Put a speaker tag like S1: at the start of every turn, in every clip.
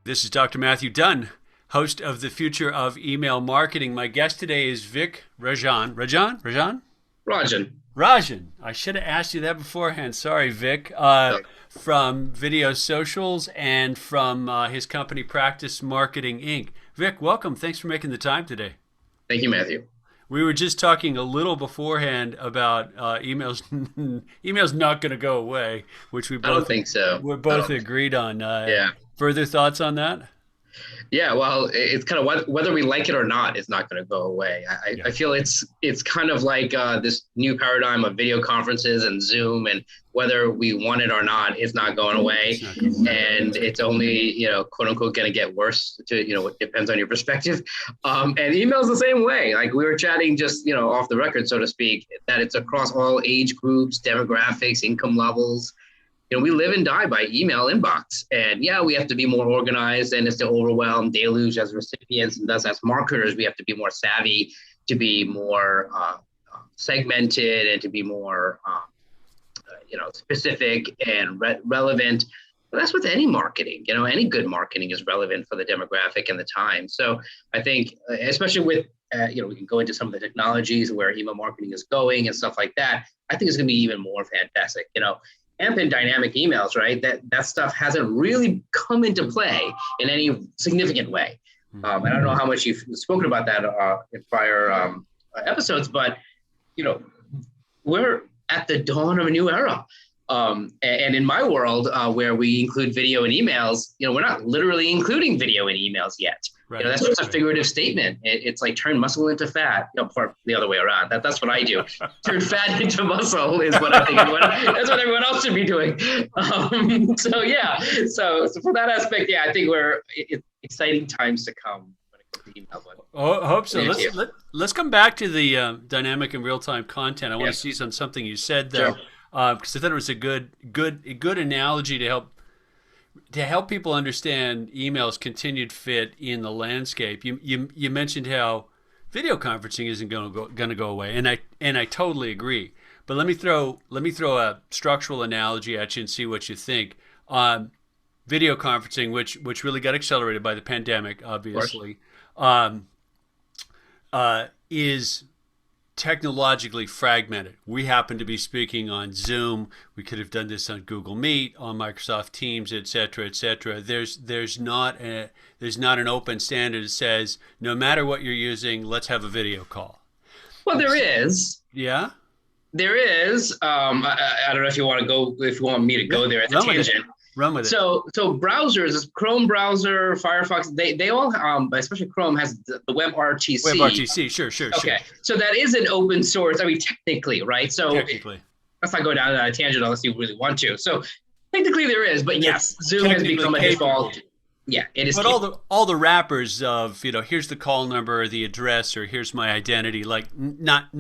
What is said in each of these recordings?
S1: This is Dr. Matthew Dunn, host of The Future of Email Marketing. My guest today is Rajan. Rajan?
S2: Rajan.
S1: Rajan. I should have asked you that beforehand. Sorry, Vic.
S2: No,
S1: From Video Socials and from his company Practice Marketing Inc. Vic, welcome. Thanks for making the time today.
S2: thank you, Matthew.
S1: We were just talking a little beforehand about emails. Emails not going to go away, which
S2: I don't think so.
S1: we
S2: I
S1: both
S2: don't.
S1: agreed on.
S2: Yeah.
S1: Further thoughts on that?
S2: Yeah. Well, it's kind of whether we like it or not, it's not going to go away.
S1: Yeah.
S2: I feel it's kind of like this new paradigm of video conferences and Zoom, and whether we want it or not, it's not going away.
S1: It's not going away.
S2: And it's only, quote unquote, going to get worse. It depends on your perspective. And email's the same way. Like we were chatting just, off the record, so to speak, that it's across all age groups, demographics, income levels. We live and die by email inbox. And yeah, we have to be more organized, and it's the overwhelm, deluge as recipients. And thus, as marketers, we have to be more savvy, to be more segmented, and to be more, specific and relevant. But that's with any marketing. Any good marketing is relevant for the demographic and the time. So I think, especially with, we can go into some of the technologies where email marketing is going and stuff like that. I think it's going to be even more fantastic. AMP and dynamic emails, right? That stuff hasn't really come into play in any significant way. And I don't know how much you've spoken about that in prior episodes, but we're at the dawn of a new era. And in my world, where we include video and emails, we're not literally including video and emails yet.
S1: Right.
S2: That's just a figurative statement. It's like turn muscle into fat, or the other way around. That's what I do. Turn fat into muscle is what I think. That's what everyone else should be doing. So for that aspect, I think it's exciting times to come when it comes to email.
S1: I hope so. Let's come back to the dynamic and real time content. I want to seize on something you said there, because I thought it was a good analogy to help people understand email's continued fit in the landscape. You mentioned how video conferencing isn't going to go away, and I totally agree. But let me throw a structural analogy at you and see what you think. Video conferencing, which really got accelerated by the pandemic, obviously, is technologically fragmented. We happen to be speaking on Zoom. We could have done this on Google Meet, on Microsoft Teams, et cetera, et cetera. There's not an open standard that says no matter what you're using, let's have a video call.
S2: Well, there is.
S1: Yeah.
S2: There is. I don't know if you want me to go there at the tangent.
S1: Run with it.
S2: So browsers, Chrome browser, Firefox, they all, especially Chrome has the WebRTC.
S1: WebRTC, sure.
S2: Okay, so that is an open source. I mean, technically, right? So
S1: Technically.
S2: let's not go down that tangent unless you really want to. So technically there is, but yes, Zoom has become a default. Yeah, it is.
S1: But all the wrappers of, here's the call number, the address, or here's my identity, like not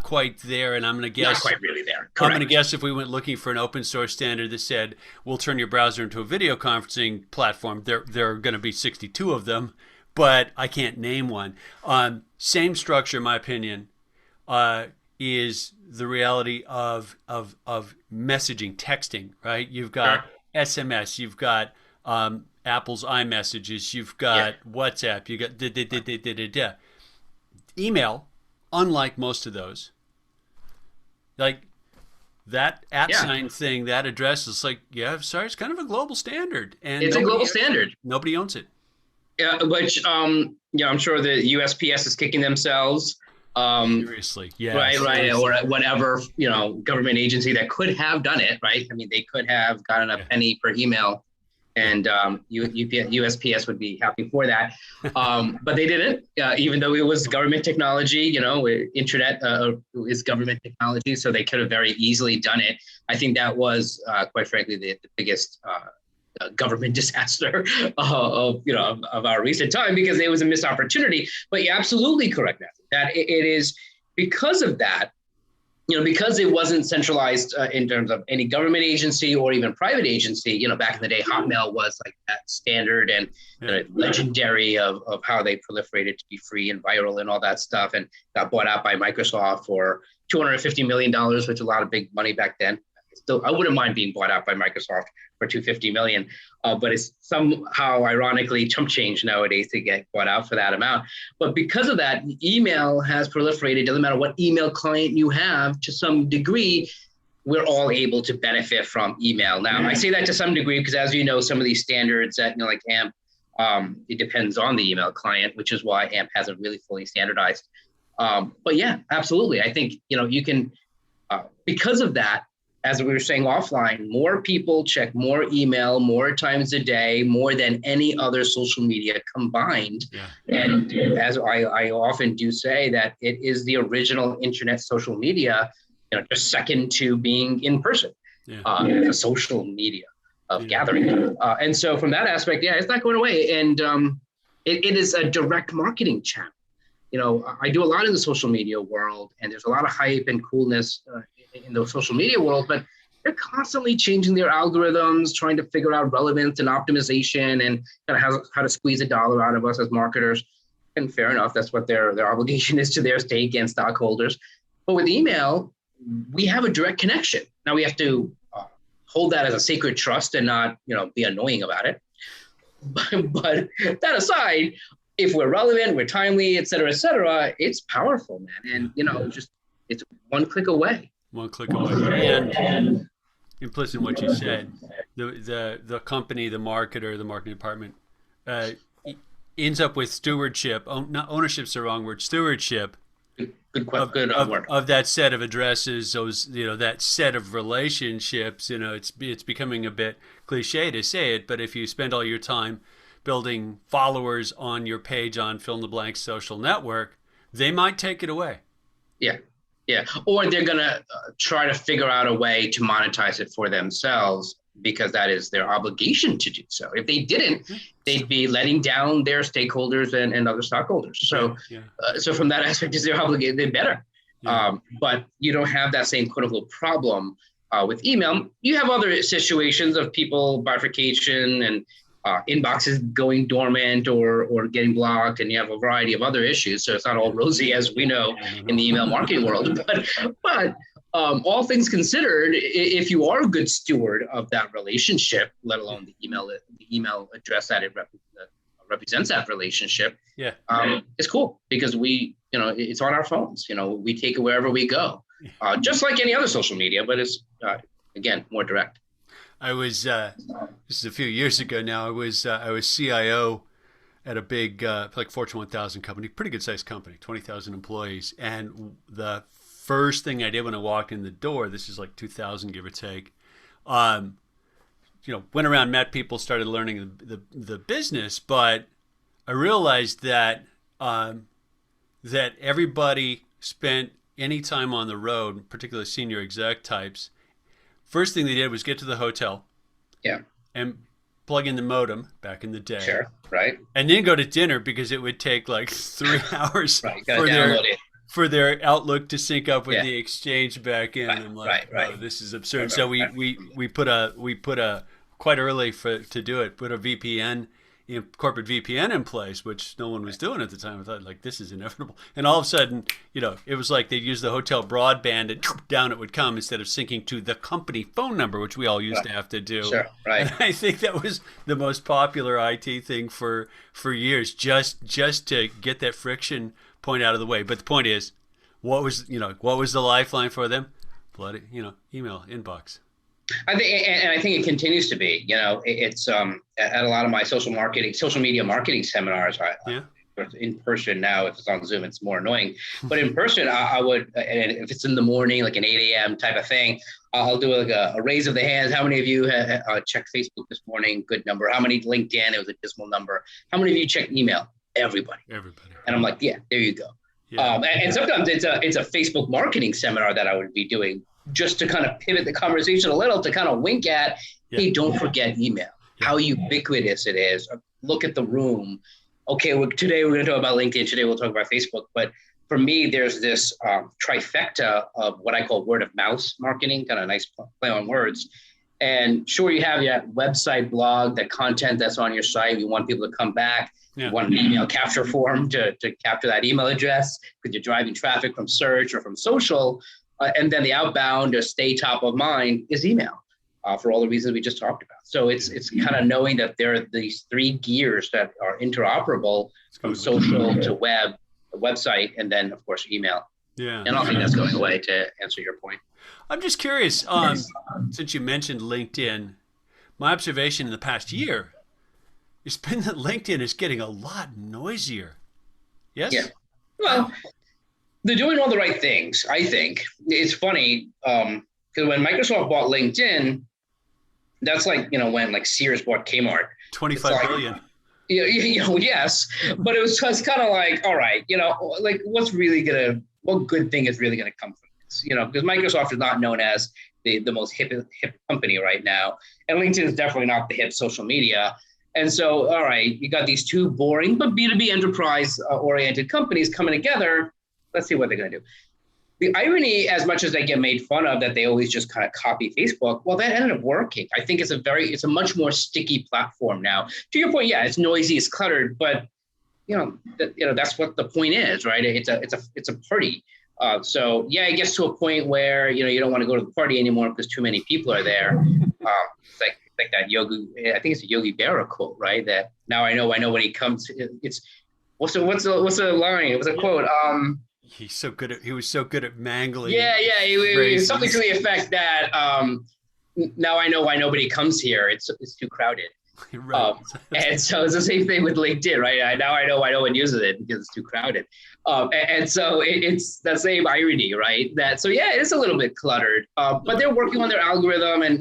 S1: quite there. And I'm going to guess
S2: not quite really there. Correct.
S1: I'm going to guess if we went looking for an open source standard that said we'll turn your browser into a video conferencing platform, there are going to be 62 of them, but I can't name one. Same structure, in my opinion, is the reality of messaging, texting. Right? You've got SMS, you've got Apple's iMessages, you've got WhatsApp, you got email. Unlike most of those, like that @sign thing, that address is like, sorry, it's kind of a global standard, and
S2: it's a global standard.
S1: Nobody owns it.
S2: Yeah, which I'm sure the USPS is kicking themselves.
S1: Seriously, yeah,
S2: right, or whatever government agency that could have done it, right? I mean, they could have gotten a penny per email. And USPS would be happy for that, but they didn't. Even though it was government technology, intranet is government technology, so they could have very easily done it. I think that was, quite frankly, the biggest government disaster of our recent time, because it was a missed opportunity. But you're absolutely correct, Matthew, that it is because of that. Because it wasn't centralized in terms of any government agency or even private agency, back in the day, Hotmail was like that standard and legendary of how they proliferated to be free and viral and all that stuff, and got bought out by Microsoft for $250 million, which is a lot of big money back then. still, I wouldn't mind being bought out by Microsoft for $250 million, but it's somehow ironically chump change nowadays to get bought out for that amount. But because of that, email has proliferated. Doesn't matter what email client you have, to some degree, we're all able to benefit from email. Now, I say that to some degree because, as you know, some of these standards that, like AMP, it depends on the email client, which is why AMP hasn't really fully standardized. But yeah, absolutely. I think, you can, because of that, as we were saying offline, more people check more email more times a day, more than any other social media combined. Yeah. And as I often do say, that it is the original internet social media, just second to being in person, the social media of gathering. And so from that aspect, it's not going away. And it is a direct marketing channel. I do a lot in the social media world, and there's a lot of hype and coolness in the social media world, but they're constantly changing their algorithms, trying to figure out relevance and optimization and kind of how to squeeze a dollar out of us as marketers. And fair enough, that's what their obligation is to their stake and stockholders. But with email, we have a direct connection. Now we have to hold that as a sacred trust and not, be annoying about it. But that aside, if we're relevant, we're timely, et cetera, it's powerful, man. And, it's one click away.
S1: One click away. And implicit in what you said, the company, the marketer, the marketing department ends up with stewardship. Not ownership's the wrong word. Stewardship. Good of that set of addresses, those, that set of relationships. It's becoming a bit cliche to say it, but if you spend all your time building followers on your page on fill in the blank social network, they might take it away.
S2: Yeah. Or they're going to try to figure out a way to monetize it for themselves, because that is their obligation to do so. If they didn't, they'd be letting down their stakeholders and other stockholders. So, so from that aspect, is their obligation, they're better. But you don't have that same quote unquote problem with email. You have other situations of people bifurcation and inboxes going dormant or getting blocked, and you have a variety of other issues. So it's not all rosy, as we know, in the email marketing world. But all things considered, if you are a good steward of that relationship, let alone the email address that it represents that relationship, it's cool, because we, it's on our phones. We take it wherever we go, just like any other social media, but it's again more direct.
S1: I was this is a few years ago now. I was CIO at a big like Fortune 1000 company, pretty good sized company, 20,000 employees. And the first thing I did when I walked in the door, this is like 2000 give or take, went around, met people, started learning the business. But I realized that that everybody spent any time on the road, particularly senior exec types. First thing they did was get to the hotel, and plug in the modem back in the day,
S2: right,
S1: and then go to dinner, because it would take like 3 hours for their Outlook to sync up with the Exchange back in. I'm like, oh, this is absurd. So we put a quite early to do it. Put a VPN. Corporate VPN in place, which no one was doing at the time. I thought, like, this is inevitable. And all of a sudden, it was like they'd use the hotel broadband, and down it would come, instead of syncing to the company phone number, which we all used to have to do. And I think that was the most popular IT thing for years, just to get that friction point out of the way. But the point is, what was the lifeline for them? Bloody, email inbox.
S2: I think it continues to be. It's at a lot of my social media marketing seminars. In person now. If it's on Zoom, it's more annoying. But in person, I would, and if it's in the morning, like an 8 a.m. type of thing, I'll do like a raise of the hands. How many of you checked Facebook this morning? Good number. How many LinkedIn? It was a dismal number. How many of you checked email? Everybody. And I'm like, there you go. And sometimes it's a Facebook marketing seminar that I would be doing, just to kind of pivot the conversation a little, to kind of wink at, hey, don't forget email, how ubiquitous it is. Look at the room. Okay, today we're going to talk about LinkedIn. Today we'll talk about Facebook. But for me, there's this trifecta of what I call word of mouth marketing, kind of nice play on words. And sure, you have your website, blog, the content that's on your site. You want people to come back. You want an email capture form to capture that email address, because you're driving traffic from search or from social. And then the outbound or stay top of mind is email for all the reasons we just talked about. So it's kind of knowing that there are these three gears that are interoperable from social to web, the website, and then of course email.
S1: Yeah.
S2: And I don't think that's going away, to answer your point.
S1: I'm just curious, since you mentioned LinkedIn, my observation in the past year has been that LinkedIn is getting a lot noisier. Yes?
S2: Yeah. Well, they're doing all the right things, I think. It's funny, because when Microsoft bought LinkedIn, that's like, when like Sears bought Kmart.
S1: 25 billion.
S2: Yes, but it was just kind of like, all right, like what good thing is really gonna come from this? Because Microsoft is not known as the most hip company right now, and LinkedIn is definitely not the hip social media. And so, all right, you got these two boring but B2B enterprise oriented companies coming together. Let's see what they're gonna do. The irony, as much as they get made fun of that they always just kind of copy Facebook, well, that ended up working. I think it's a much more sticky platform now. To your point, yeah, it's noisy, it's cluttered, but that's what the point is, right? It's a party. So yeah, it gets to a point where you don't want to go to the party anymore because too many people are there. It's like that Yogi, I think it's a Yogi Berra quote, right? That now I know when he comes. It's what's the line? It was a quote.
S1: He was so good at mangling.
S2: Yeah. He something to the effect that now I know why nobody comes here. It's too crowded.
S1: Right.
S2: And so it's the same thing with LinkedIn, right? Now I know why no one uses it because it's too crowded. And so it's the same irony, right? It's a little bit cluttered, but they're working on their algorithm, and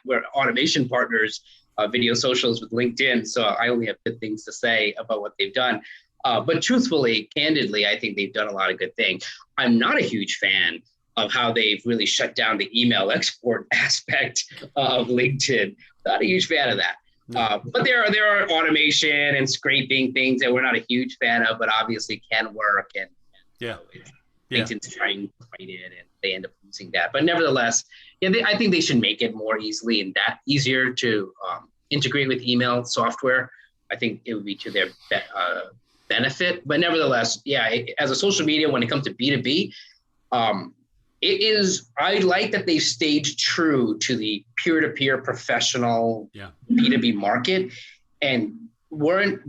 S2: we're automation partners, video socials with LinkedIn. So I only have good things to say about what they've done. But truthfully, candidly, I think they've done a lot of good things. I'm not a huge fan of how they've really shut down the email export aspect of LinkedIn. Not a huge fan of that. But there are automation and scraping things that we're not a huge fan of, but obviously can work. And LinkedIn's trying to fight it, and they end up losing that. But nevertheless, I think they should make it more easier to integrate with email software. I think it would be to their benefit. But nevertheless, as a social media, when it comes to B2B, I like that they stayed true to the peer-to-peer professional B2B market, and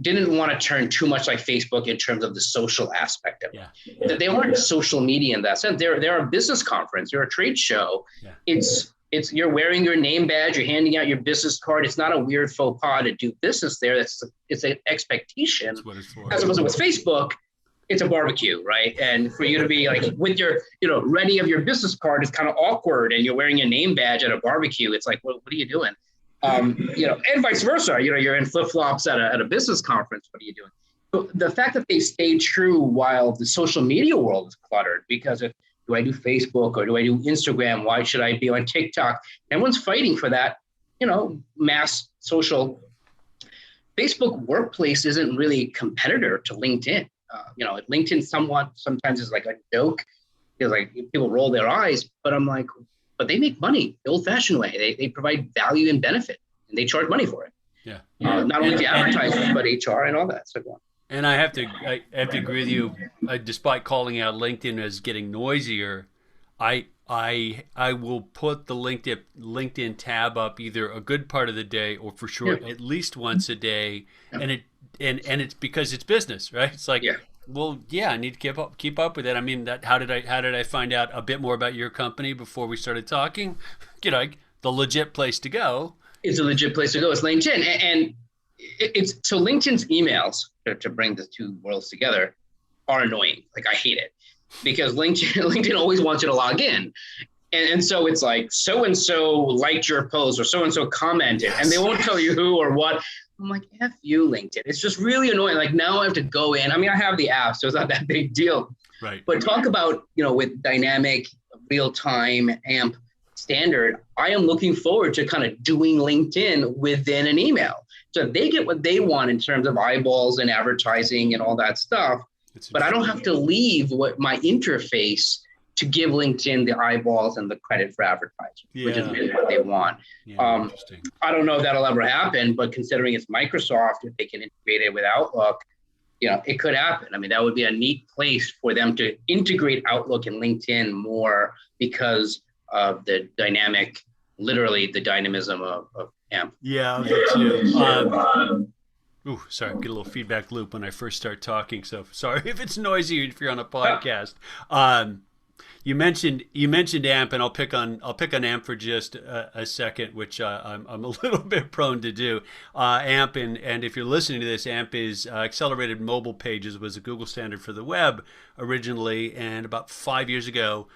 S2: didn't want to turn too much like Facebook in terms of the social aspect of it. That they aren't social media in that sense. They're a business conference, they're a trade show. It's you're wearing your name badge, you're handing out your business card. It's not a weird faux pas to do business there. It's an expectation.
S1: That's what it's for.
S2: As opposed to with Facebook, it's a barbecue, right? And for you to be like with your, ready of your business card is kind of awkward, and you're wearing a name badge at a barbecue. It's like, what are you doing? And vice versa. You're in flip-flops at a business conference. What are you doing? So the fact that they stayed true while the social media world is cluttered, because do I do Facebook or do I do Instagram? Why should I be on TikTok? Everyone's fighting for that, mass social. Facebook Workplace isn't really a competitor to LinkedIn. LinkedIn sometimes is like a joke. Because like people roll their eyes, but I'm like, but they make money the old-fashioned way. They provide value and benefit, and they charge money for it. Not only the advertisers, but HR and all that. So go on.
S1: And I have to agree with you. Despite calling out LinkedIn as getting noisier, I will put the LinkedIn tab up either a good part of the day or for sure at least once a day, and it's because it's business, right? It's like, I need to keep up with it. I mean, how did I find out a bit more about your company before we started talking? The legit place to go.
S2: It's a legit place to go. It's LinkedIn, and it's so LinkedIn's emails, to bring the two worlds together, are annoying. Like, I hate it because LinkedIn always wants you to log in. And so it's like, so-and-so liked your post or so-and-so commented, and they won't tell you who or what. I'm like, F you, LinkedIn. It's just really annoying. Like, now I have to go in. I mean, I have the app, so it's not that big deal.
S1: Right.
S2: But talk about, with dynamic, real-time AMP standard, I am looking forward to kind of doing LinkedIn within an email. So they get what they want in terms of eyeballs and advertising and all that stuff. But I don't have to leave my interface to give LinkedIn the eyeballs and the credit for advertising, which is really what they want. I don't know if that'll ever happen, but considering it's Microsoft, if they can integrate it with Outlook, it could happen. I mean, that would be a neat place for them to integrate Outlook and LinkedIn more because of the literally the dynamism of AMP.
S1: Yeah, me too. Ooh, sorry, get a little feedback loop when I first start talking. So sorry if it's noisy if you're on a podcast. You mentioned AMP, and I'll pick on AMP for just a second, which I'm a little bit prone to do. AMP, and if you're listening to this, AMP is Accelerated Mobile Pages, was a Google standard for the web originally, and about 5 years ago,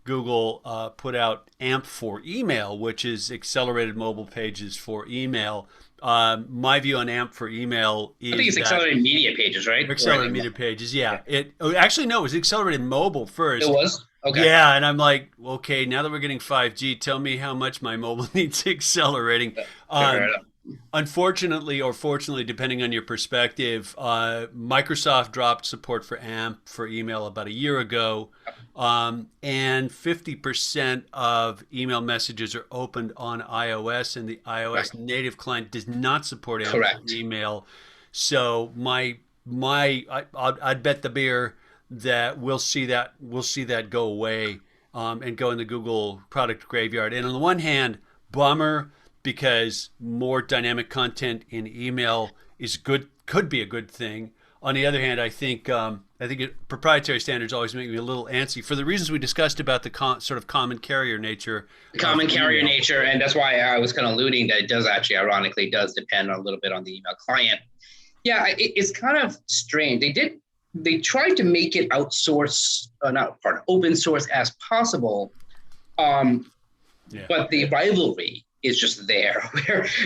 S1: Google put out AMP for email, which is Accelerated Mobile Pages for email. My view on AMP for email is
S2: I think it's Accelerated Media Pages, right?
S1: Accelerated Media Pages, yeah. Actually, no, it was Accelerated Mobile first.
S2: It was? Okay.
S1: Yeah, and I'm like, okay, now that we're getting 5G, tell me how much my mobile needs accelerating. Unfortunately, or fortunately, depending on your perspective, Microsoft dropped support for AMP for email about a year ago, and 50% of email messages are opened on iOS, and the iOS native client does not support AMP for email. So I'd bet the beer that we'll see that go away and go in the Google product graveyard. And on the one hand, bummer, because more dynamic content in email is good, could be a good thing. On the other hand, I think proprietary standards always make me a little antsy for the reasons we discussed about the sort of common carrier nature.
S2: Common carrier nature, and that's why I was kind of alluding that it does actually, ironically, does depend a little bit on the email client. Yeah, it's kind of strange. They tried to make it open source as possible, but the rivalry is just there.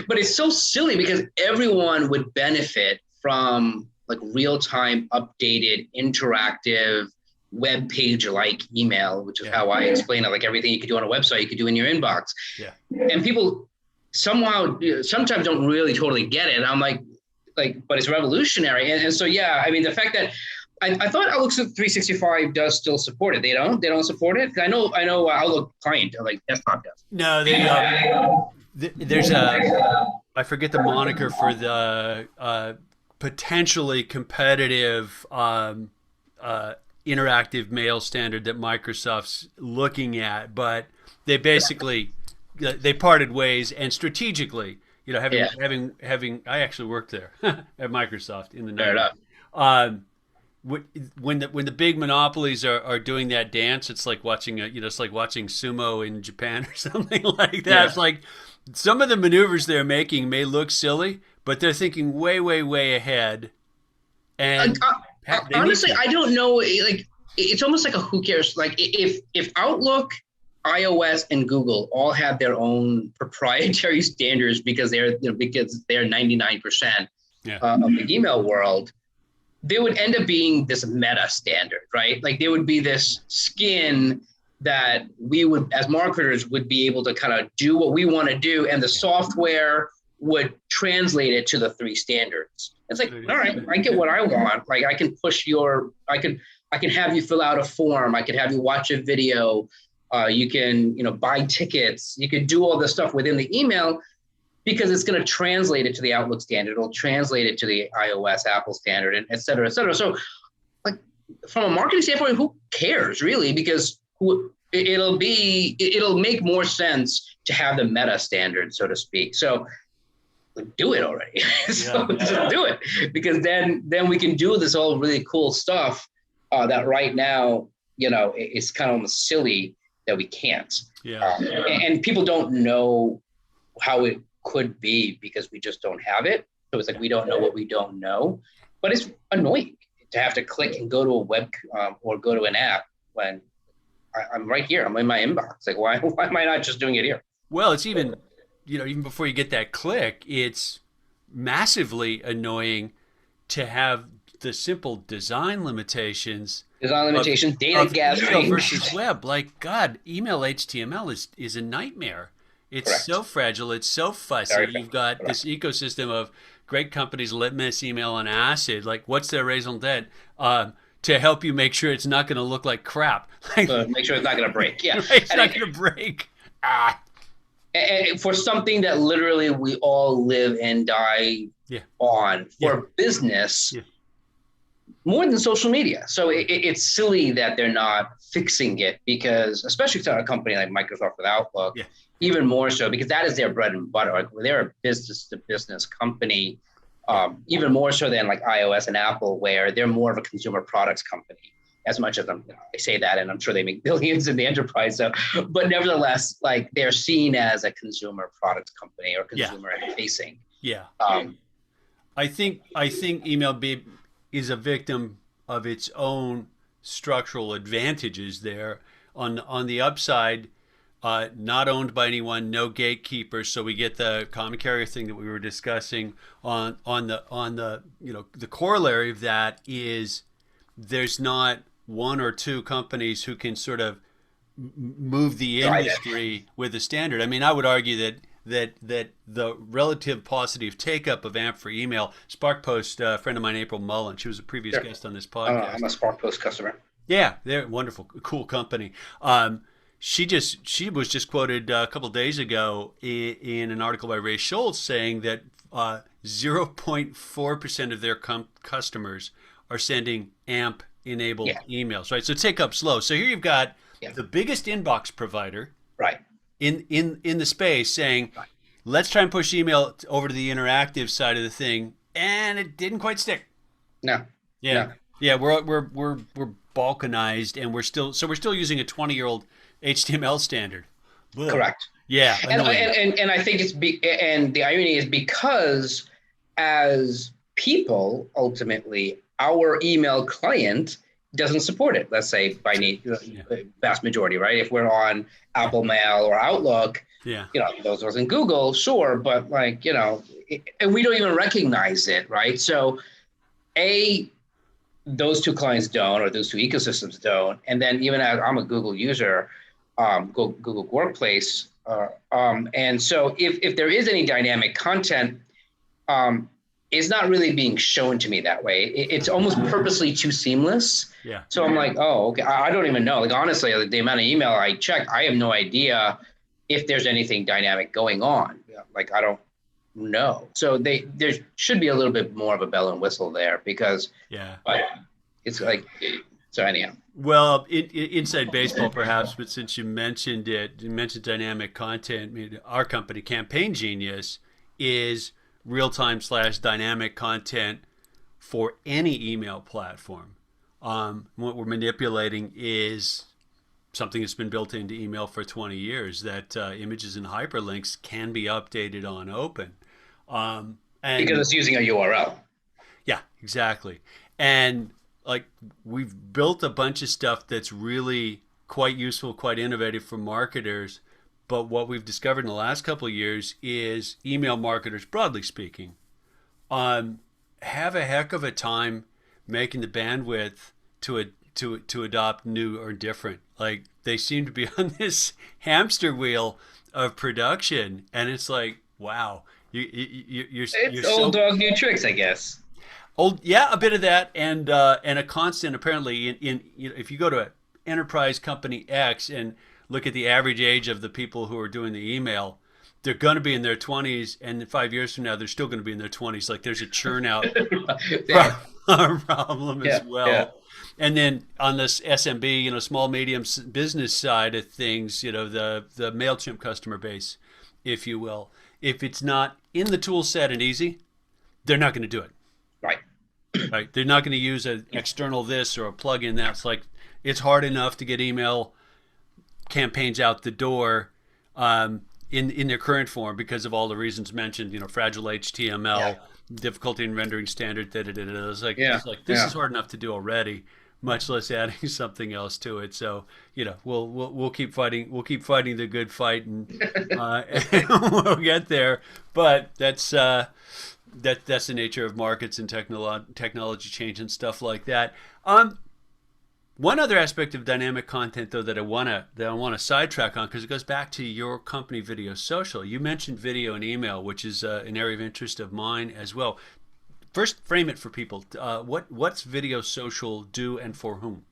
S2: But it's so silly because everyone would benefit from like real-time, updated, interactive, web page-like email, which is how I explain it. Like everything you could do on a website, you could do in your inbox. Yeah. And people sometimes don't really totally get it. And I'm like, but it's revolutionary. And so, yeah, I mean, the fact that I thought Outlook 365 does still support it. They don't support it. I know Outlook client, like desktop does.
S1: No, there's I forget the moniker for the potentially competitive interactive mail standard that Microsoft's looking at, but they basically they parted ways, and strategically, having I actually worked there at Microsoft in the 90s. When the big monopolies are doing that dance, it's like watching it's like watching sumo in Japan or something like that. Yeah. It's like some of the maneuvers they're making may look silly, but they're thinking way, way, way ahead. And
S2: honestly, I don't know. Like, it's almost like a who cares. Like if Outlook, iOS, and Google all have their own proprietary standards because they're 99% of the email world, they would end up being this meta standard, right? Like there would be this skin that we would, as marketers, would be able to kind of do what we want to do, and the software would translate it to the three standards. It's like, all right, I get what I want. Like I can I can have you fill out a form. I can have you watch a video. You can, buy tickets. You can do all this stuff within the email, because it's going to translate it to the Outlook standard. It'll translate it to the iOS Apple standard, and et cetera, et cetera. So like from a marketing standpoint, who cares really? Because it'll make more sense to have the meta standard, so to speak. So do it already. Just do it, because then we can do this all really cool stuff that right now, it's kind of almost silly that we can't. Yeah. And people don't know how it could be because we just don't have it. So it's like we don't know what we don't know. But it's annoying to have to click and go to a web or go to an app when I'm right here. I'm in my inbox. Like why am I not just doing it here?
S1: Well, it's even even before you get that click, it's massively annoying to have the simple design limitations.
S2: Data gathering.
S1: Email versus web. Like, God, email HTML is a nightmare. It's so fragile. It's so fussy. You've got this ecosystem of great companies, Litmus, Email, and Acid. Like, what's their raison d'etre? To help you make sure it's not going to look like crap.
S2: Make sure it's not going to break. Yeah,
S1: it's not going to break.
S2: And for something that literally we all live and die on for business, more than social media. So it's silly that they're not fixing it, because especially to a company like Microsoft with Outlook,
S1: Yeah.
S2: even more so, because that is their bread and butter. Like, they're a business to business company, even more so than like iOS and Apple, where they're more of a consumer products company. As much as I say that, and I'm sure they make billions in the enterprise, so, but nevertheless, like, they're seen as a consumer products company or consumer facing.
S1: Yeah.
S2: Um,
S1: I think email is a victim of its own structural advantages there. On the upside, not owned by anyone, no gatekeepers, so we get the common carrier thing that we were discussing. On the the corollary of that is there's not one or two companies who can sort of move the industry with a standard. I mean, I would argue that the relative paucity of take up of AMP for email, SparkPost, a friend of mine, April Mullen, she was a previous guest on this podcast.
S2: I'm a SparkPost customer.
S1: Yeah, they're a wonderful, cool company. She was just quoted a couple of days ago in an article by Ray Schultz saying that 0.4% of their customers are sending AMP enabled emails, right? So take up slow. So here you've got the biggest inbox provider,
S2: right,
S1: in the space saying, let's try and push email over to the interactive side of the thing, and it didn't quite stick.
S2: No.
S1: Yeah, we're balkanized, and we're still using a 20-year-old HTML standard. Ugh.
S2: Correct.
S1: Yeah,
S2: and I think and the irony is, because as people, ultimately, our email client doesn't support it. Let's say by vast majority, right? If we're on Apple Mail or Outlook, those in Google, sure, but like, and we don't even recognize it, right? So, those two clients don't, or those two ecosystems don't, and then even as I'm a Google user, Google Workplace, and so if there is any dynamic content, it's not really being shown to me that way. It's almost purposely too seamless.
S1: Yeah.
S2: So I'm like, oh, okay. I don't even know. Like, honestly, the amount of email I check, I have no idea if there's anything dynamic going on. Like, I don't know. So there should be a little bit more of a bell and whistle there, because it's like, so anyhow.
S1: Well, inside baseball perhaps, but since you mentioned dynamic content, I mean, our company, Campaign Genius, is real-time / dynamic content for any email platform. What we're manipulating is something that's been built into email for 20 years, that images and hyperlinks can be updated on open. And
S2: because it's using a URL.
S1: Yeah, exactly. And like, we've built a bunch of stuff that's really quite useful, quite innovative for marketers. But what we've discovered in the last couple of years is email marketers, broadly speaking, have a heck of a time making the bandwidth to adopt new or different. Like, they seem to be on this hamster wheel of production, and it's like, wow, you're
S2: old dog, new tricks, I guess.
S1: A bit of that, and a constant apparently in if you go to enterprise company X and look at the average age of the people who are doing the email, they're going to be in their 20s, and 5 years from now, they're still going to be in their 20s. Like, there's a churn out problem as well. Yeah. And then on this SMB, small, medium business side of things, the MailChimp customer base, if you will, if it's not in the tool set and easy, they're not going to do it. Right. They're not going to use an external this or a plugin that's like, it's hard enough to get email campaigns out the door in their current form because of all the reasons mentioned, fragile HTML, difficulty in rendering standard, It's like, this is hard enough to do already, much less adding something else to it. So, we'll keep fighting. We'll keep fighting the good fight, and we'll get there. But that's the nature of markets and technology change and stuff like that. One other aspect of dynamic content, though, that I want to sidetrack on, because it goes back to your company, Video Social. You mentioned video and email, which is an area of interest of mine as well. First, frame it for people. What's Video Social do, and for whom?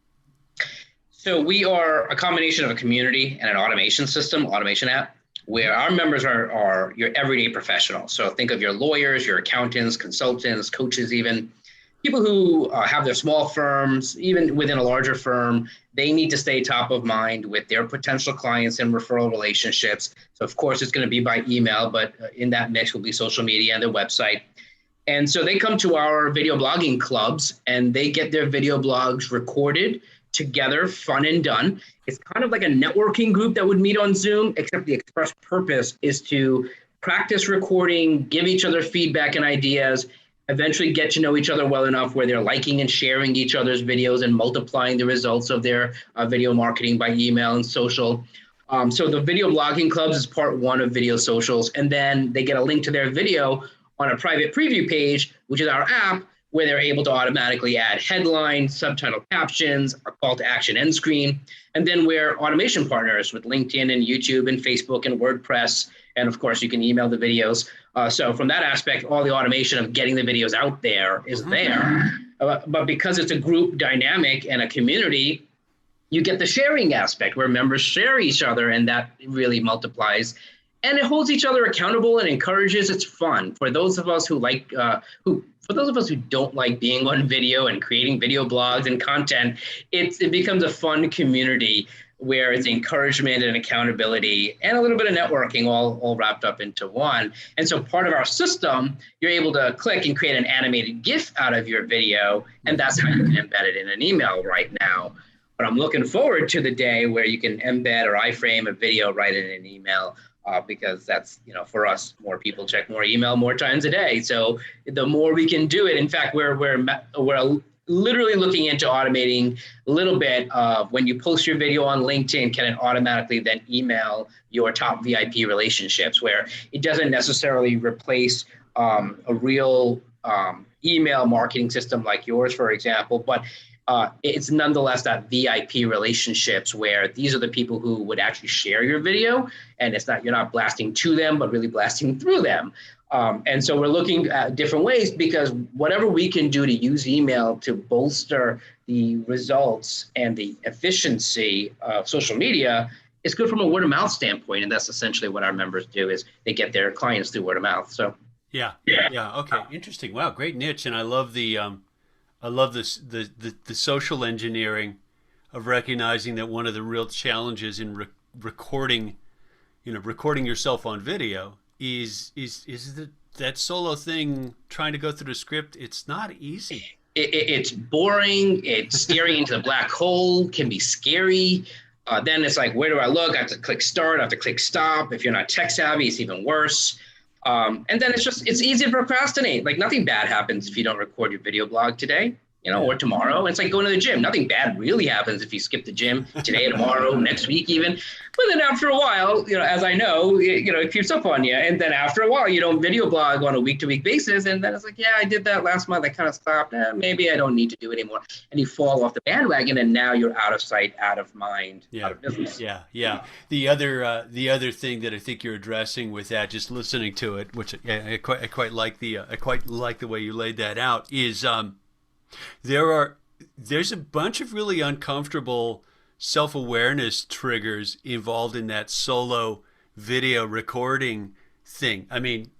S2: So we are a combination of a community and an automation app, where our members are your everyday professionals. So think of your lawyers, your accountants, consultants, coaches even. people who have their small firms, even within a larger firm, they need to stay top of mind with their potential clients and referral relationships. So of course it's going to be by email, but in that mix will be social media and their website. And so they come to our video blogging clubs and they get their video blogs recorded together, fun and done. It's kind of like a networking group that would meet on Zoom, except the express purpose is to practice recording, give each other feedback and ideas, eventually get to know each other well enough where they're liking and sharing each other's videos and multiplying the results of their video marketing by email and social. So the video blogging clubs is part one of video socials. And then they get a link to their video on a private preview page, which is our app, where they're able to automatically add headlines, subtitle captions, a call to action end screen. And then we're automation partners with LinkedIn and YouTube and Facebook and WordPress. And of course, you can email the videos. So from that aspect, all the automation of getting the videos out there is there. But because it's a group dynamic and a community, you get the sharing aspect where members share each other, and that really multiplies. And it holds each other accountable and encourages. It's fun for those of us who like, for those of us who don't like being on video and creating video blogs and content. It becomes a fun community where it's encouragement and accountability and a little bit of networking all wrapped up into one. And so part of our system, you're able to click and create an animated GIF out of your video, and that's how you can embed it in an email right now. But I'm looking forward to the day where you can embed or iframe a video right in an email. Because that's, for us, more people check more email more times a day. So the more we can do it, in fact, we're literally looking into automating a little bit of when you post your video on LinkedIn, can it automatically then email your top VIP relationships, where it doesn't necessarily replace a real email marketing system like yours, for example, but it's nonetheless that VIP relationships where these are the people who would actually share your video, and you're not blasting to them, but really blasting through them. And so we're looking at different ways, because whatever we can do to use email to bolster the results and the efficiency of social media is good from a word of mouth standpoint. And that's essentially what our members do, is they get their clients through word of mouth. So
S1: yeah. Okay. Interesting. Wow. Great niche. And I love this, the social engineering of recognizing that one of the real challenges in recording yourself on video is that solo thing, trying to go through the script. It's not easy.
S2: It's boring. It's staring into the black hole, can be scary. Then it's like, where do I look? I have to click start. I have to click stop. If you're not tech savvy, it's even worse. And then it's easy to procrastinate. Like, nothing bad happens if you don't record your video blog today, or tomorrow. It's like going to the gym. Nothing bad really happens if you skip the gym today, tomorrow, next week even. But then after a while, as I know, it creeps up on you. And then after a while, you don't video blog on a week-to-week basis. And then it's like, yeah, I did that last month. I kind of stopped. Maybe I don't need to do it anymore. And you fall off the bandwagon, and now you're out of sight, out of mind, out of business.
S1: Yeah. The other thing that I think you're addressing with that, just listening to it, which I quite like the way you laid that out, is there's a bunch of really uncomfortable self-awareness triggers involved in that solo video recording thing. I mean,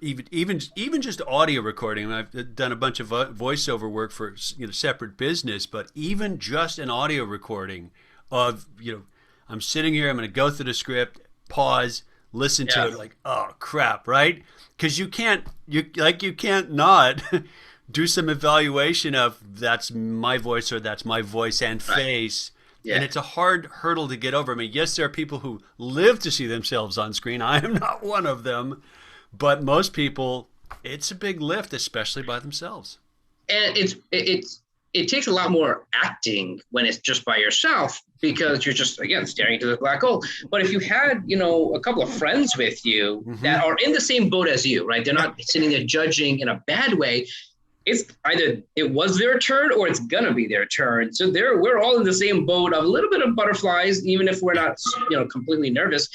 S1: even just audio recording. I've done a bunch of voiceover work for separate business, but even just an audio recording of I'm sitting here, I'm going to go through the script, pause, listen to it, like, oh crap, right? Because you can't not do some evaluation of that's my voice or that's my voice and face. Yeah. And it's a hard hurdle to get over. I mean, yes, there are people who live to see themselves on screen. I am not one of them. But most people, it's a big lift, especially by themselves.
S2: And it takes a lot more acting when it's just by yourself, because you're just, again, staring into the black hole. But if you had, a couple of friends with you that are in the same boat as you, right? They're not sitting there judging in a bad way. It's either it was their turn or it's gonna be their turn. So we're all in the same boat of a little bit of butterflies, even if we're not, completely nervous.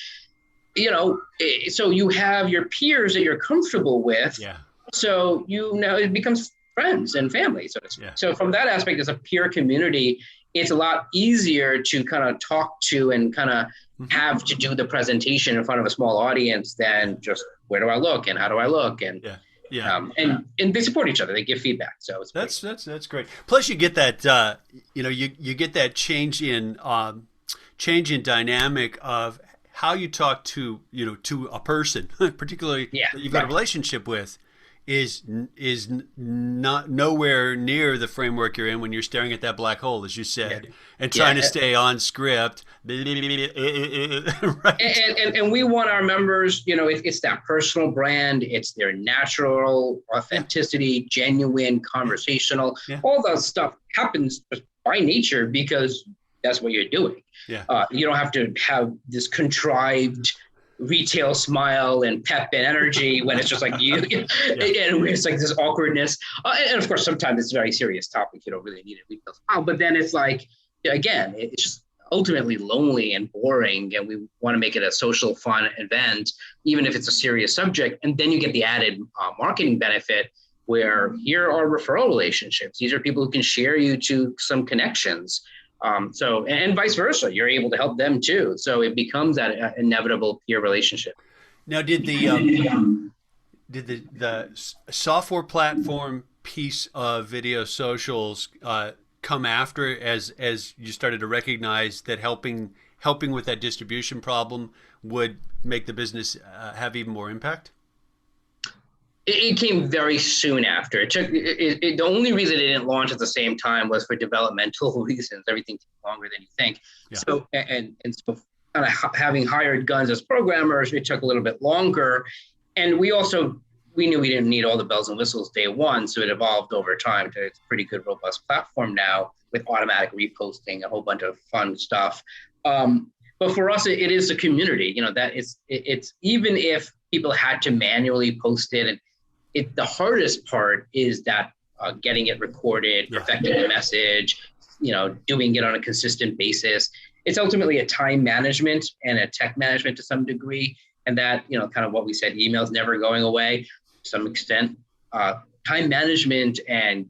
S2: So you have your peers that you're comfortable with. Yeah. So it becomes friends and family. So from that aspect, as a peer community, it's a lot easier to kind of talk to and kind of have to do the presentation in front of a small audience than just where do I look and how do I look and. Yeah.
S1: Yeah.
S2: And they support each other. They give feedback. So it's
S1: That's great. Plus, you get that you get that change in dynamic of how you talk to to a person, particularly
S2: yeah,
S1: that you've got a relationship with, is not nowhere near the framework you're in when you're staring at that black hole, as you said, and trying to stay on script. Right.
S2: And we want our members, it's that personal brand, it's their natural authenticity, genuine, conversational. All that stuff happens by nature because that's what you're doing. You don't have to have this contrived retail smile and pep and energy when it's just like you and it's like this awkwardness. And of course, sometimes it's a very serious topic. You don't really need a retail smile, but then it's like, again, it's just ultimately lonely and boring. And we want to make it a social, fun event, even if it's a serious subject. And then you get the added marketing benefit where here are referral relationships. These are people who can share you to some connections. And vice versa, you're able to help them too. So it becomes that inevitable peer relationship.
S1: Now, did the software platform piece of video socials come after as you started to recognize that helping with that distribution problem would make the business have even more impact?
S2: It came very soon after. The only reason it didn't launch at the same time was for developmental reasons. Everything took longer than you think. Yeah. So so kind of having hired guns as programmers, it took a little bit longer. And we knew we didn't need all the bells and whistles day one, so it evolved over time to a pretty good, robust platform now with automatic reposting, a whole bunch of fun stuff. But for us, it is a community. That it's even if people had to manually post it, and the hardest part is that getting it recorded, perfecting the message, doing it on a consistent basis. It's ultimately a time management and a tech management to some degree. And that, kind of what we said, emails never going away to some extent. Time management and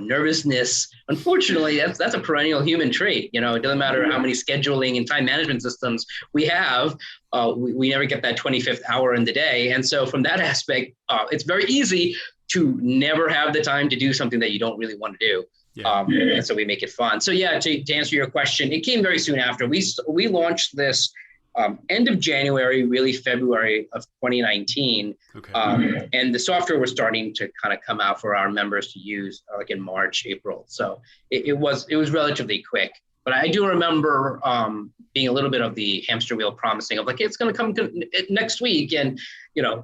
S2: nervousness, unfortunately, that's a perennial human trait. It doesn't matter how many scheduling and time management systems we have, we never get that 25th hour in the day. And so from that aspect, it's very easy to never have the time to do something that you don't really want to do. And so we make it fun. So to answer your question, it came very soon after. We launched this end of January, really February of 2019. Okay. And the software was starting to kind of come out for our members to use like in March, April. So it was relatively quick. But I do remember being a little bit of the hamster wheel promising of like, it's going to come next week. And,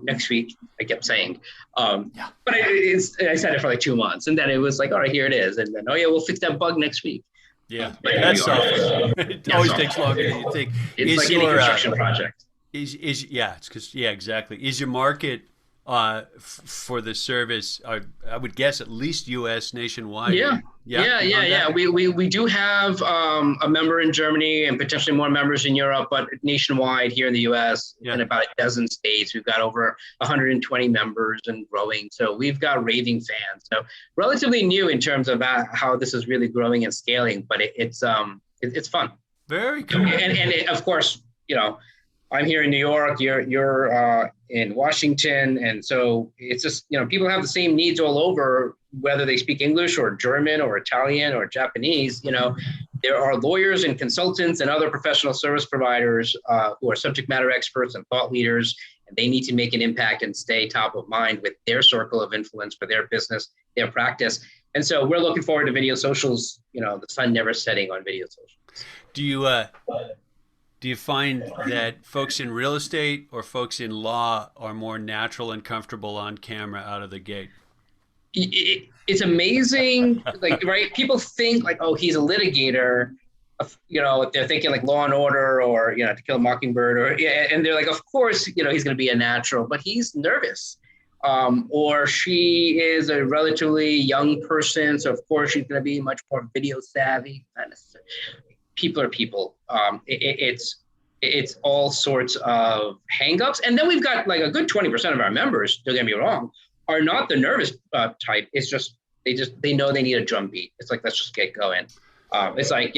S2: next week, I kept saying. But I said it for like 2 months. And then it was like, all right, here it is. And then, we'll fix that bug next week.
S1: Yeah, that's software. It always takes longer than you think.
S2: It's like any construction project.
S1: It's because exactly. Is your market for the service? I would guess at least U.S. nationwide.
S2: Yeah. We do have a member in Germany and potentially more members in Europe, but nationwide here in the U.S. in about a dozen states, we've got over 120 members and growing. So we've got raving fans. So relatively new in terms of how this is really growing and scaling, but it's fun.
S1: Very cool.
S2: And of course, I'm here in New York, you're in Washington. And so it's just, people have the same needs all over, whether they speak English or German or Italian or Japanese. There are lawyers and consultants and other professional service providers who are subject matter experts and thought leaders, and they need to make an impact and stay top of mind with their circle of influence for their business, their practice. And so we're looking forward to video socials, the sun never setting on video socials.
S1: Do you find that folks in real estate or folks in law are more natural and comfortable on camera out of the gate?
S2: It's amazing. Right? People think like, oh, he's a litigator. They're thinking like Law and Order or, To Kill a Mockingbird and they're like, of course, he's going to be a natural, but he's nervous. Or she is a relatively young person. So of course she's going to be much more video savvy. People are people. It's all sorts of hangups. And then we've got like a good 20% of our members, don't get me wrong, are not the nervous type. It's just, they know they need a drum beat. It's like, let's just get going. It's like,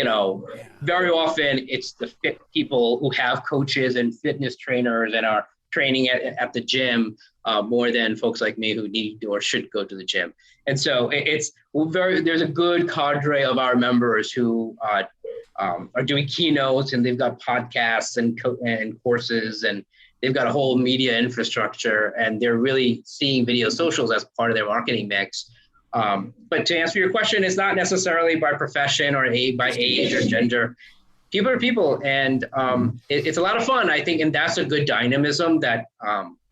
S2: very often it's the fit people who have coaches and fitness trainers and are training at the gym more than folks like me who need or should go to the gym. And so there's a good cadre of our members who are doing keynotes, and they've got podcasts and courses, and they've got a whole media infrastructure, and they're really seeing video socials as part of their marketing mix. But to answer your question, it's not necessarily by profession or by age or gender. People are people, and it's a lot of fun, I think, and that's a good dynamism that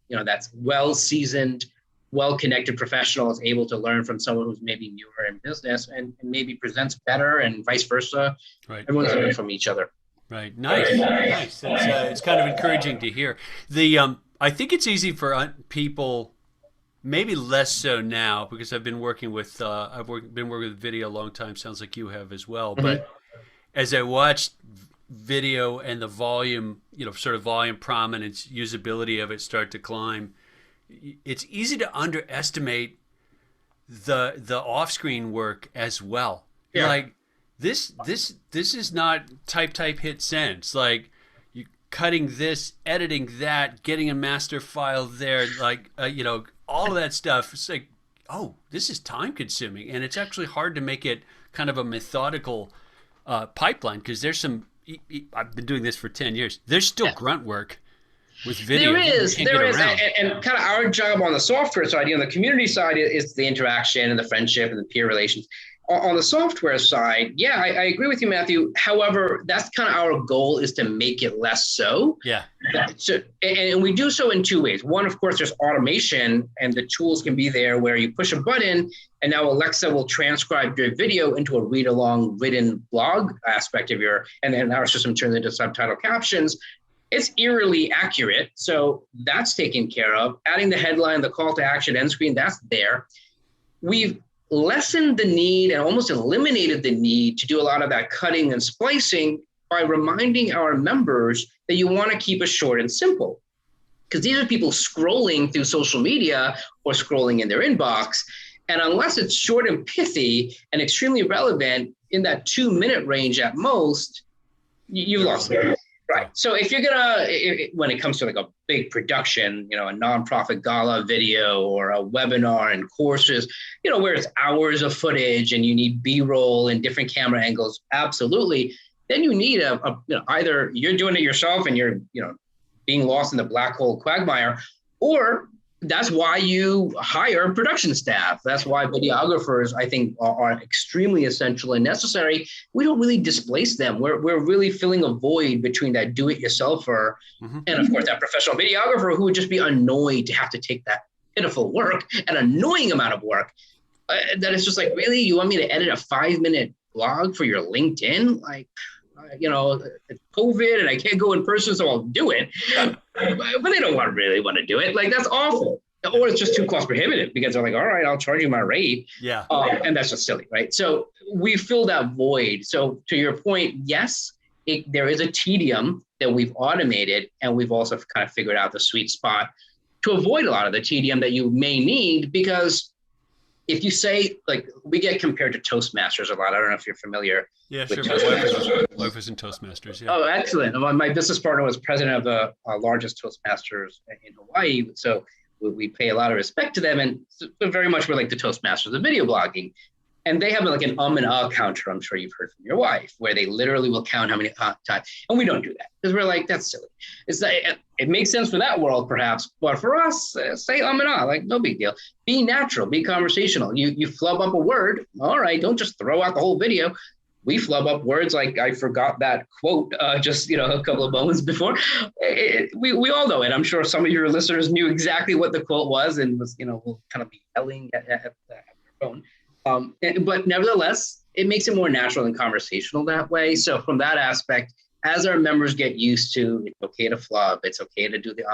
S2: that's well-seasoned, well-connected professional is able to learn from someone who's maybe newer in business and maybe presents better, and vice versa.
S1: Right.
S2: Everyone's learning from each other.
S1: Right. Nice. It's kind of encouraging to hear. I think it's easy for people, maybe less so now, because I've been working with been working with video a long time. Sounds like you have as well. Mm-hmm. But as I watched video and the volume, sort of volume prominence, usability of it start to climb, it's easy to underestimate the off-screen work as well. Yeah. Like this is not type hit send. It's like you cutting this, editing that, getting a master file there, like all of that stuff. It's like, oh, this is time consuming, and it's actually hard to make it kind of a methodical pipeline, because there's some. I've been doing this for 10 years. There's still grunt work with video. There is, and
S2: kind of our job on the software side, the community side is the interaction and the friendship and the peer relations. On the software side, yeah, I agree with you, Matthew. However, that's kind of our goal, is to make it less so.
S1: Yeah.
S2: So, and we do so in two ways. One, of course, there's automation, and the tools can be there where you push a button and now Alexa will transcribe your video into a read-along written blog aspect of and then our system turns into subtitle captions. It's eerily accurate. So that's taken care of. Adding the headline, the call to action, end screen, that's there. We've lessened the need and almost eliminated the need to do a lot of that cutting and splicing by reminding our members that you want to keep it short and simple. Because these are people scrolling through social media or scrolling in their inbox. And unless it's short and pithy and extremely relevant in that 2-minute range at most, you've lost it. Right. So if you're when it comes to like a big production, a nonprofit gala video or a webinar and courses, where it's hours of footage and you need B-roll and different camera angles, absolutely. Then you need either you're doing it yourself and you're, being lost in the black hole quagmire, or that's why you hire production staff. That's why videographers, I think, are extremely essential and necessary. We don't really displace them. We're really filling a void between that do-it-yourselfer and, of course, that professional videographer who would just be annoyed to have to take that pitiful work, an annoying amount of work, that it's just like, really? You want me to edit a 5-minute blog for your LinkedIn? Like, it's COVID and I can't go in person, so I'll do it. But they don't really want to do it. Like, that's awful. Or it's just too cost prohibitive because they're like, all right, I'll charge you my rate.
S1: Yeah.
S2: And that's just silly, right? So we fill that void. So to your point, yes, there is a tedium that we've automated, and we've also kind of figured out the sweet spot to avoid a lot of the tedium that you may need, because if you say, like, we get compared to Toastmasters a lot. I don't know if you're familiar.
S1: Yeah, sure. My wife was in Toastmasters. Yeah.
S2: Oh, excellent. My business partner was president of the largest Toastmasters in Hawaii. So we pay a lot of respect to them. And so very much we're like the Toastmasters of video blogging. And they have like an and counter, I'm sure you've heard from your wife, where they literally will count how many times. And we don't do that because we're like, that's silly. It's like, it makes sense for that world, perhaps. But for us, say and like, no big deal. Be natural, be conversational. You flub up a word. All right, don't just throw out the whole video. We flub up words like, I forgot that quote just a couple of moments before. We all know it. I'm sure some of your listeners knew exactly what the quote was and was, will kind of be yelling at their phone. But nevertheless, it makes it more natural and conversational that way. So from that aspect, as our members get used to, it's okay to flub, it's okay to do the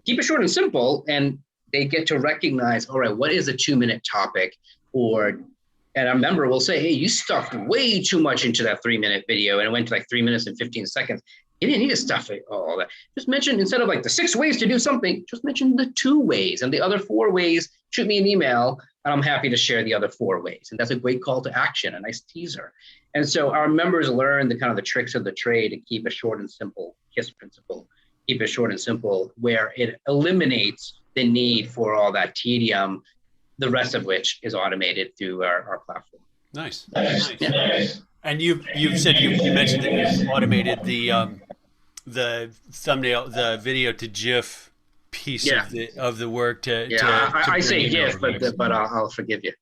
S2: keep it short and simple, and they get to recognize, all right, what is a 2-minute topic? And our member will say, hey, you stuffed way too much into that 3-minute video, and it went to like 3 minutes and 15 seconds. You didn't need to stuff it, all that. Just mention, instead of like the 6 ways to do something, just mention the 2 ways, and the other 4 ways, shoot me an email, and I'm happy to share the other 4 ways. And that's a great call to action, a nice teaser. And so our members learn the kind of the tricks of the trade to keep a short and simple KISS principle keep it short and simple, where it eliminates the need for all that tedium, the rest of which is automated through our platform.
S1: Nice.
S2: Yeah.
S1: And you've said you mentioned that you've automated the thumbnail, the video to GIF piece of the work to
S2: I say
S1: bring
S2: GIF,
S1: over mix.
S2: but I'll forgive you.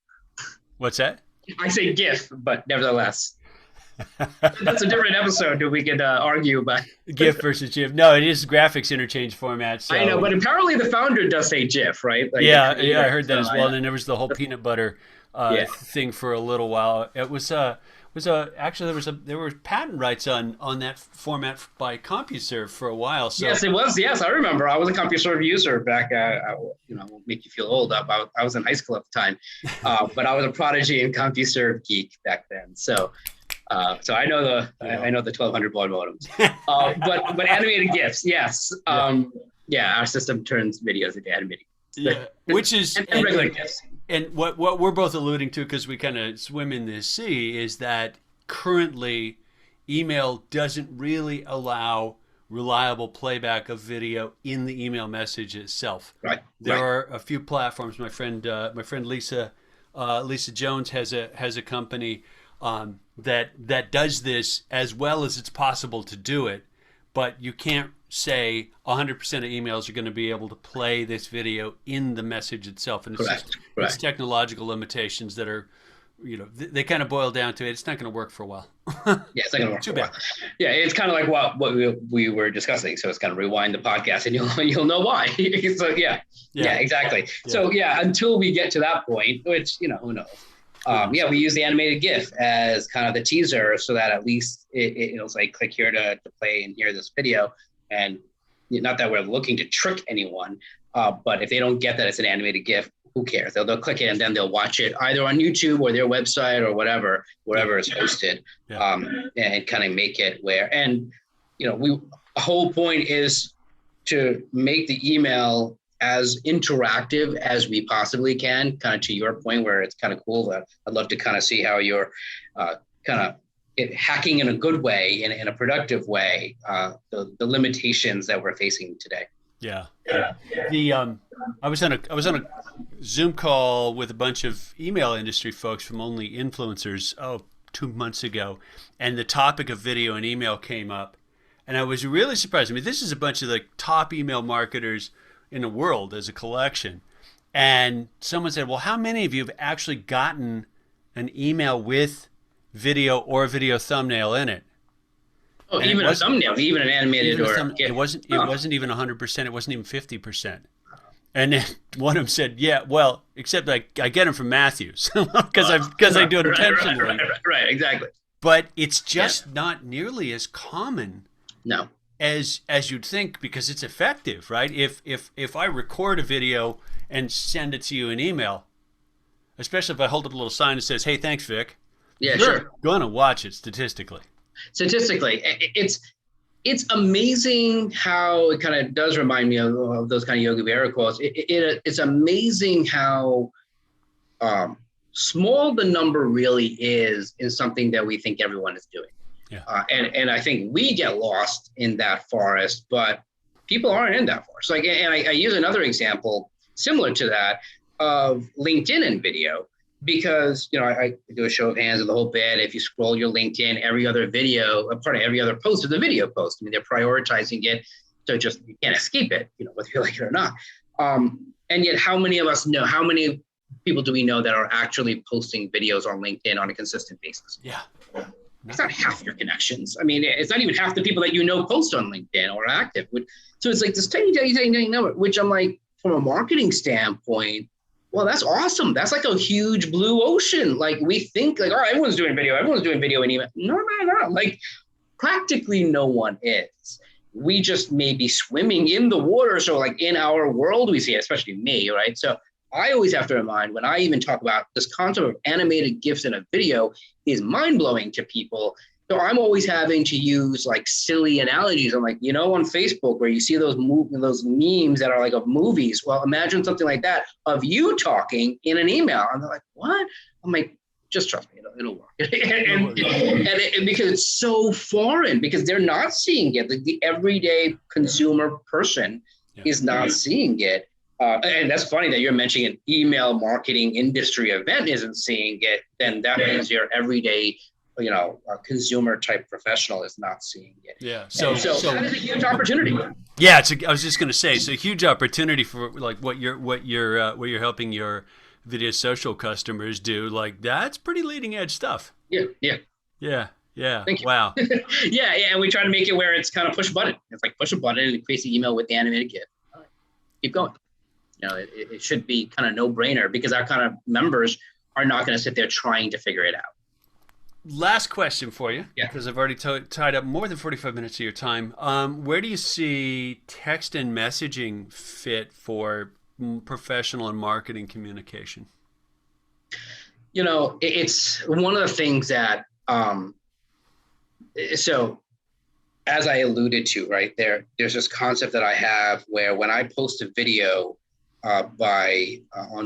S1: What's that?
S2: I say GIF, but nevertheless. That's a different episode that we could argue about.
S1: GIF versus GIF. No, it is graphics interchange format. So.
S2: I know, but apparently the founder does say GIF, right? Like
S1: yeah, I heard that as well. And then there was the whole peanut butter thing for a little while. It was actually there were patent rights on that format by CompuServe for a while. So.
S2: Yes, it was. Yes, I remember. I was a CompuServe user back. Won't make you feel old. I was in high school at the time, but I was a prodigy and CompuServe geek back then. So I know the 1200 baud modems. But animated GIFs, yes. Our system turns videos into animated.
S1: Yeah, which is
S2: and regular GIFs.
S1: And what we're both alluding to, because we kind of swim in this sea, is that currently email doesn't really allow reliable playback of video in the email message itself.
S2: Right.
S1: There are a few platforms. My friend Lisa Jones has a company that does this as well as it's possible to do it, but you can't say 100% of emails are going to be able to play this video in the message itself, and it's technological limitations that are, they kind of boil down to it. It's not going to work for a while.
S2: Yeah, it's not going to work. Too bad. Yeah, it's kind of like what we were discussing. So it's kind of rewind the podcast, and you'll know why. So yeah, exactly. Yeah. So until we get to that point, which who knows. We use the animated GIF as kind of the teaser, so that at least it'll say click here to play and hear this video. And not that we're looking to trick anyone, but if they don't get that it's an animated GIF, who cares? They'll click it and then they'll watch it either on YouTube or their website or wherever it's hosted, and kind of make it where. And the whole point is to make the email as interactive as we possibly can, kind of to your point where it's kind of cool. I'd love to kind of see how you're kind of hacking in a good way, in a productive way, the limitations that we're facing today.
S1: Yeah. I was on a Zoom call with a bunch of email industry folks from Only Influencers 2 months ago, and the topic of video and email came up, and I was really surprised. I mean, this is a bunch of the top email marketers in the world as a collection, and someone said, "Well, how many of you have actually gotten an email with video or video thumbnail in it?"
S2: Oh, and even a thumbnail, even an animated
S1: it wasn't even 100%. It wasn't even 50%. And then one of them said, "Yeah, well, except I get them from Matthews because I do it intentionally."
S2: Right, exactly.
S1: But it's just not nearly as common.
S2: No.
S1: As you'd think, because it's effective, right? If I record a video and send it to you in email, especially if I hold up a little sign that says, "Hey, thanks, Vic," you're gonna watch it statistically. Statistically,
S2: it's amazing how it kind of does remind me of those kind of Yogi Berra quotes. It's amazing how small the number really is in something that we think everyone is doing.
S1: Yeah.
S2: And I think we get lost in that forest, but people aren't in that forest. Like, and I use another example similar to that of LinkedIn and video, because I do a show of hands of the whole bit. If you scroll your LinkedIn, every other video, a part of every other post is a video post. I mean, they're prioritizing it, so you can't escape it, whether you like it or not. And yet, how many of us know? How many people do we know that are actually posting videos on LinkedIn on a consistent basis?
S1: Yeah.
S2: It's not half your connections. I mean, it's not even half the people that post on LinkedIn or are active. So it's like this tiny number, which I'm like, from a marketing standpoint, well, that's awesome. That's like a huge blue ocean. Like, we think like, everyone's doing video and email. No. Like, practically no one is. We just may be swimming in the water. So like in our world, we see it, especially me, right? So I always have to remind, when I even talk about this concept of animated GIFs in a video is mind-blowing to people. So I'm always having to use like silly analogies. I'm like, on Facebook where you see those memes that are like of movies. Well, imagine something like that of you talking in an email. And they're like, what? I'm like, just trust me, it'll work. and because it's so foreign, because they're not seeing it. Like the everyday consumer person is not seeing it. And that's funny that you're mentioning an email marketing industry event isn't seeing it. Then that means your everyday, consumer type professional is not seeing it.
S1: Yeah.
S2: So that is a huge opportunity.
S1: Yeah, I was just going to say, it's a huge opportunity for like what you're helping your video social customers do. Like that's pretty leading edge stuff.
S2: Yeah.
S1: Thank you. Wow.
S2: yeah, and we try to make it where it's kind of push a button. It's like push a button and it creates an email with the animated GIF. All right, keep going. It should be kind of no brainer because our kind of members are not going to sit there trying to figure it out.
S1: Last question for you, because I've already tied up more than 45 minutes of your time. Where do you see text and messaging fit for professional and marketing communication?
S2: It's one of the things that, so as I alluded to, right there's this concept that I have where when I post a video on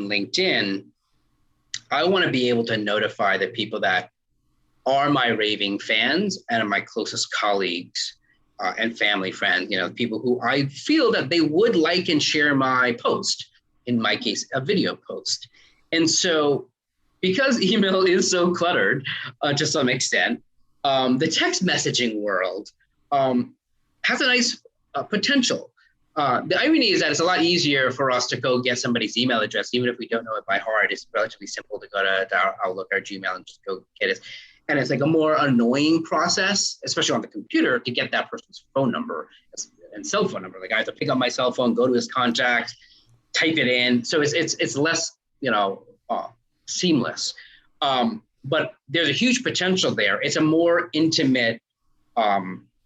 S2: LinkedIn, I want to be able to notify the people that are my raving fans and are my closest colleagues and family friends, people who I feel that they would like and share my post, in my case, a video post. And so because email is so cluttered to some extent, the text messaging world has a nice potential. The irony is that it's a lot easier for us to go get somebody's email address, even if we don't know it by heart. It's relatively simple to go to our Outlook or Gmail and just go get it. And it's like a more annoying process, especially on the computer, to get that person's phone number and cell phone number. Like I have to pick up my cell phone, go to his contacts, type it in. So it's less, seamless. But there's a huge potential there. It's a more intimate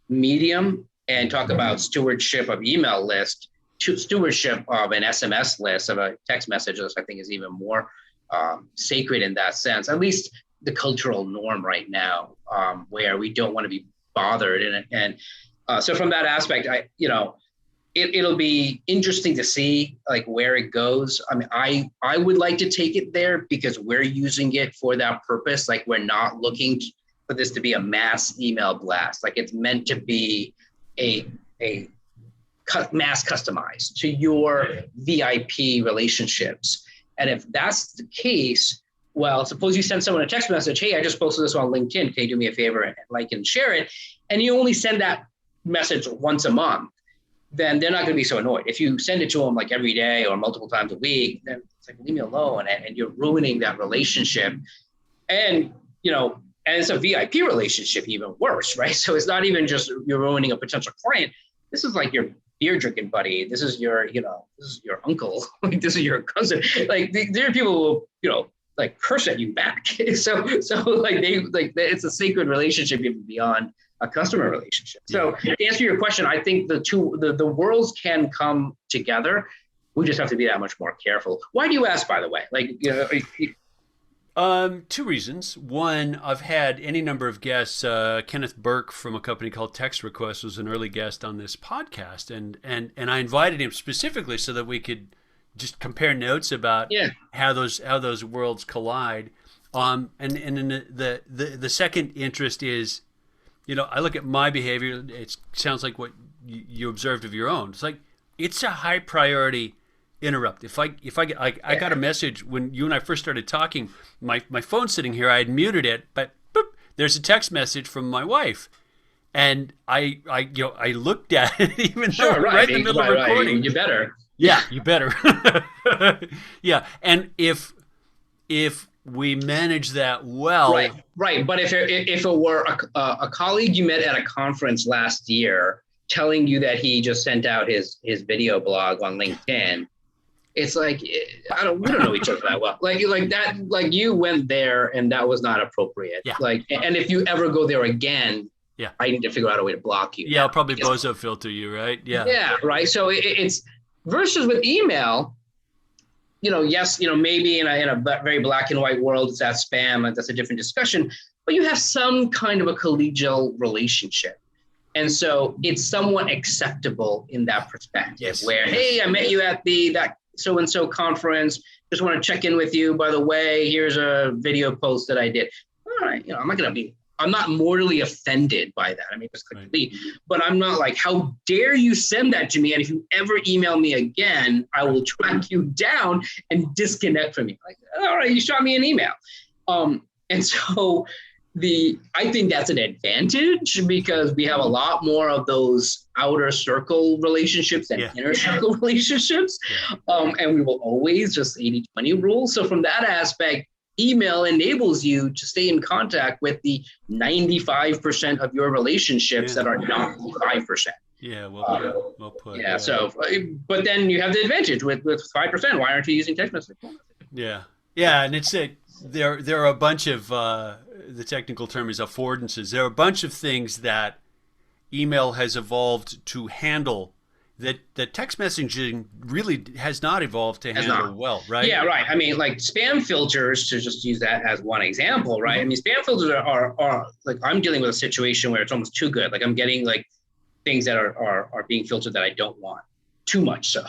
S2: medium, and talk about stewardship of email list, stewardship of an SMS list, of a text message list, I think is even more sacred in that sense, at least the cultural norm right now, where we don't want to be bothered. And so from that aspect, it'll be interesting to see like where it goes. I mean, I would like to take it there because we're using it for that purpose. Like we're not looking for this to be a mass email blast. Like it's meant to be a mass customized to your VIP relationships. And if that's the case, well, suppose you send someone a text message, hey, I just posted this on LinkedIn. Can you do me a favor and like and share it? And you only send that message once a month, then they're not going to be so annoyed. If you send it to them like every day or multiple times a week, then it's like, leave me alone. And you're ruining that relationship. And, and it's a VIP relationship, even worse, right? So it's not even just you're ruining a potential client. This is like your beer drinking buddy. This is your, this is your uncle. Like this is your cousin. Like there are people who, like curse at you back. So like it's a sacred relationship even beyond a customer relationship. So to answer your question, I think the worlds can come together. We just have to be that much more careful. Why do you ask, by the way? Like,
S1: two reasons. One, I've had any number of guests. Kenneth Burke from a company called Text Request was an early guest on this podcast, and I invited him specifically so that we could just compare notes about how those worlds collide. And then the second interest is, I look at my behavior. It sounds like what you observed of your own. It's like it's a high priority interrupt. If I got a message when you and I first started talking, my phone's sitting here. I had muted it, but boop, there's a text message from my wife, and I looked at it even though right in the middle of recording.
S2: You better.
S1: Yeah, you better. Yeah, and if we manage that well,
S2: right. But if it were a colleague you met at a conference last year telling you that he just sent out his video blog on LinkedIn, it's like we don't know each other that well. Like that, like you went there and that was not appropriate.
S1: Yeah.
S2: Like, and if you ever go there again, I need to figure out a way to block you.
S1: Yeah, I'll probably bozo filter you, right? Yeah.
S2: Yeah, right. So it's versus with email. Yes, maybe in a very black and white world, it's that spam, and that's a different discussion. But you have some kind of a collegial relationship. And so it's somewhat acceptable in that perspective where, hey, I met you at so-and-so conference. Just want to check in with you. By the way, here's a video post that I did. All right, I'm not mortally offended by that. I mean, just click delete, but I'm not like, how dare you send that to me? And if you ever email me again, I will track you down and disconnect from you. Like, all right, you shot me an email. And so I think that's an advantage because we have a lot more of those outer circle relationships than inner circle relationships. And we will always just 80-20 rule. So from that aspect, email enables you to stay in contact with the 95% of your relationships that are not 5%.
S1: Yeah, well put.
S2: Yeah, so, but then you have the advantage with 5%. Why aren't you using text messaging?
S1: Yeah, and it's there are a bunch of, the technical term is affordances. There are a bunch of things that email has evolved to handle that text messaging really has not evolved to handle well, right?
S2: Yeah, right. I mean, like spam filters, to just use that as one example, right? I mean, spam filters are like, I'm dealing with a situation where it's almost too good. Like I'm getting like things that are being filtered that I don't want, too much so.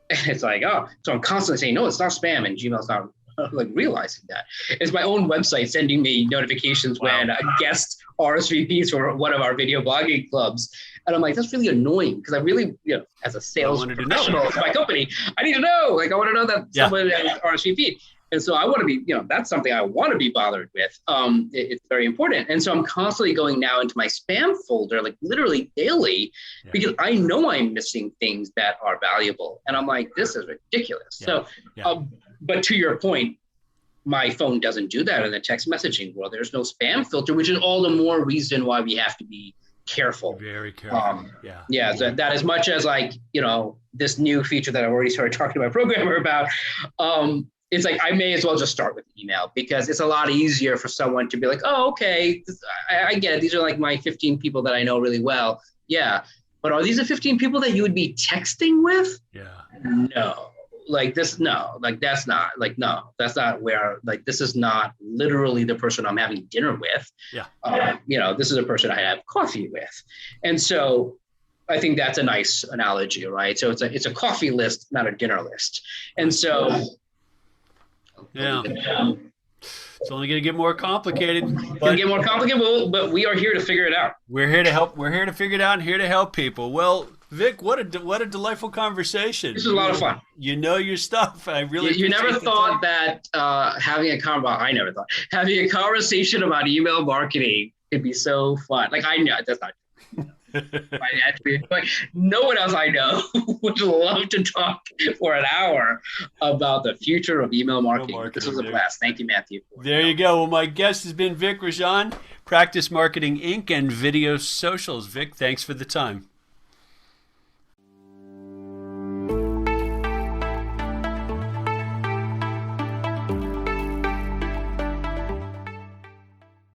S2: And it's like, so I'm constantly saying, no, it's not spam, and Gmail's not like realizing that. It's my own website sending me notifications when a guest RSVPs for one of our video blogging clubs. And I'm like, that's really annoying because I really, as a sales professional of my company, I need to know. Like, I want to know that someone has RSVP. And so I want to be, that's something I want to be bothered with. It's very important. And so I'm constantly going now into my spam folder, like literally daily, because I know I'm missing things that are valuable. And I'm like, this is ridiculous. But to your point, my phone doesn't do that in the text messaging world. There's no spam filter, which is all the more reason why we have to be careful.
S1: Very careful.
S2: So that as much as like, this new feature that I've already started talking to my programmer about, it's like, I may as well just start with email because it's a lot easier for someone to be like, oh, okay, I get it. These are like my 15 people that I know really well. Yeah. But are these the 15 people that you would be texting with?
S1: Yeah.
S2: No. Like this, no, like that's not, like, no, that's not where, like, this is not literally the person I'm having dinner with.
S1: Yeah.
S2: This is a person I have coffee with. And so I think that's a nice analogy, right? So it's a coffee list, not a dinner list. And so.
S1: Yeah. It's only going to get more complicated.
S2: But we are here to figure it out.
S1: We're here to help. We're here to figure it out and here to help people. Well, Vic, what a delightful conversation.
S2: This is a lot of fun.
S1: You know your stuff. I really.
S2: You never thought that having a conversation about email marketing could be so fun. Like I know that's not. But no one else I know would love to talk for an hour about the future of email marketing. This was a blast. Thank you, Matthew.
S1: There you go. Well, my guest has been Vic Rajan, Practice Marketing Inc. and Video Socials. Vic, thanks for the time.